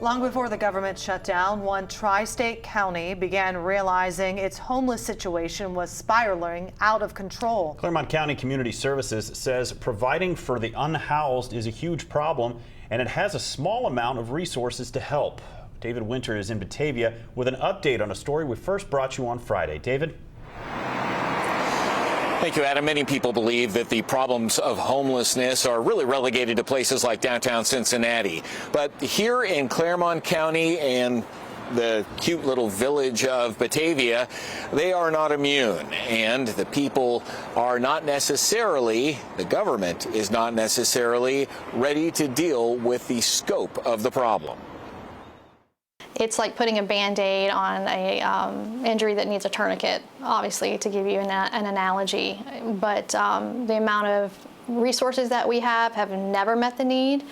Long before the government shut down, one tri-state county began realizing its homeless situation was spiraling out of control. Claremont County Community Services says providing for the unhoused is a huge problem, and it has a small amount of resources to help. David Winter is in Batavia with an update on a story we first brought you on Friday. David? Thank you, Adam. Many people believe that the problems of homelessness are really relegated to places like downtown Cincinnati. But here in Claremont County and the cute little village of Batavia, they are not immune. And the people are not necessarily, the government is not necessarily ready to deal with the scope of the problem. It's like putting a Band-Aid on a injury that needs a tourniquet, obviously, to give you an analogy. But the amount of resources that we have never met the need.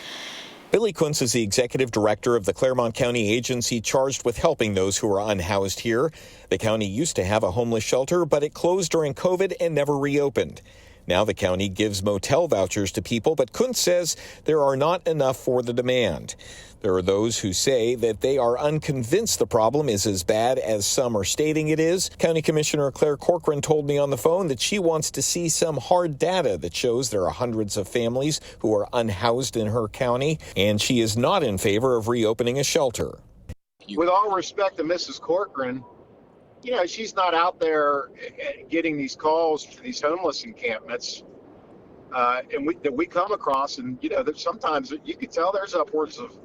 Billy Kuntz is the executive director of the Claremont County agency charged with helping those who are unhoused here. The county used to have a homeless shelter, but it closed during COVID and never reopened. Now the county gives motel vouchers to people, but Kuntz says there are not enough for the demand. There are those who say that they are unconvinced the problem is as bad as some are stating it is. County Commissioner Claire Corcoran told me on the phone that she wants to see some hard data that shows there are hundreds of families who are unhoused in her county, and she is not in favor of reopening a shelter. With all respect to Mrs. Corcoran, you know, she's not out there getting these calls to these homeless encampments, that we come across, and you know, that sometimes you can tell there's upwards of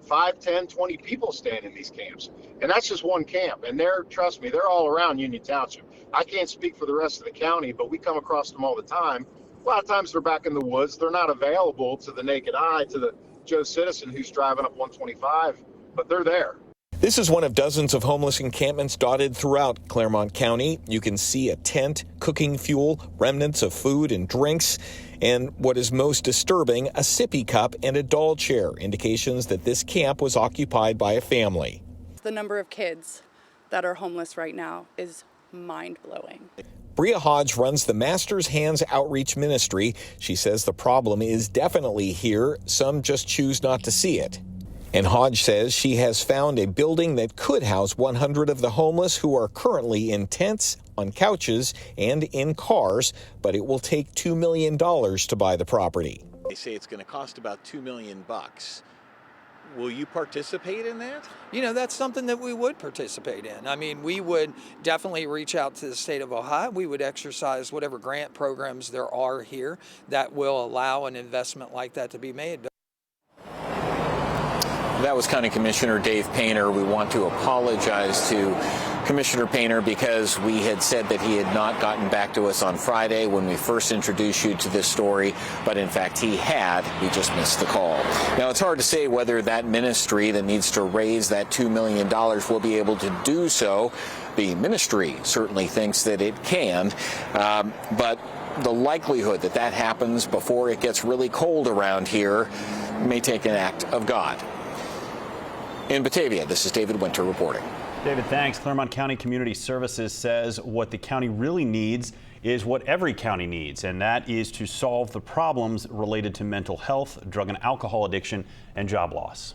5, 10, 20 people staying in these camps, and that's just one camp. And trust me, they're all around Union Township. I can't speak for the rest of the county, but we come across them all the time. A lot of times they're back in the woods. They're not available to the naked eye, to the Joe citizen who's driving up 125, but they're there. This is one of dozens of homeless encampments dotted throughout Claremont County. You can see a tent, cooking fuel, remnants of food and drinks, and what is most disturbing, a sippy cup and a doll chair, indications that this camp was occupied by a family. The number of kids that are homeless right now is mind-blowing. Bria Hodge runs the Master's Hands Outreach Ministry. She says the problem is definitely here. Some just choose not to see it. And Hodge says she has found a building that could house 100 of the homeless who are currently in tents, on couches, and in cars, but it will take $2 million to buy the property. They say it's going to cost about $2 million. Will you participate in that? You know, that's something that we would participate in. I mean, we would definitely reach out to the state of Ohio. We would exercise whatever grant programs there are here that will allow an investment like that to be made. That was County Commissioner Dave Painter. We want to apologize to Commissioner Painter because we had said that he had not gotten back to us on Friday when we first introduced you to this story, but in fact he had. We just missed the call. Now, it's hard to say whether that ministry that needs to raise that $2 million will be able to do so. The ministry certainly thinks that it can, but the likelihood that that happens before it gets really cold around here may take an act of God. In Batavia, this is David Winter reporting. David, thanks. Claremont County Community Services says what the county really needs is what every county needs, and that is to solve the problems related to mental health, drug and alcohol addiction, and job loss.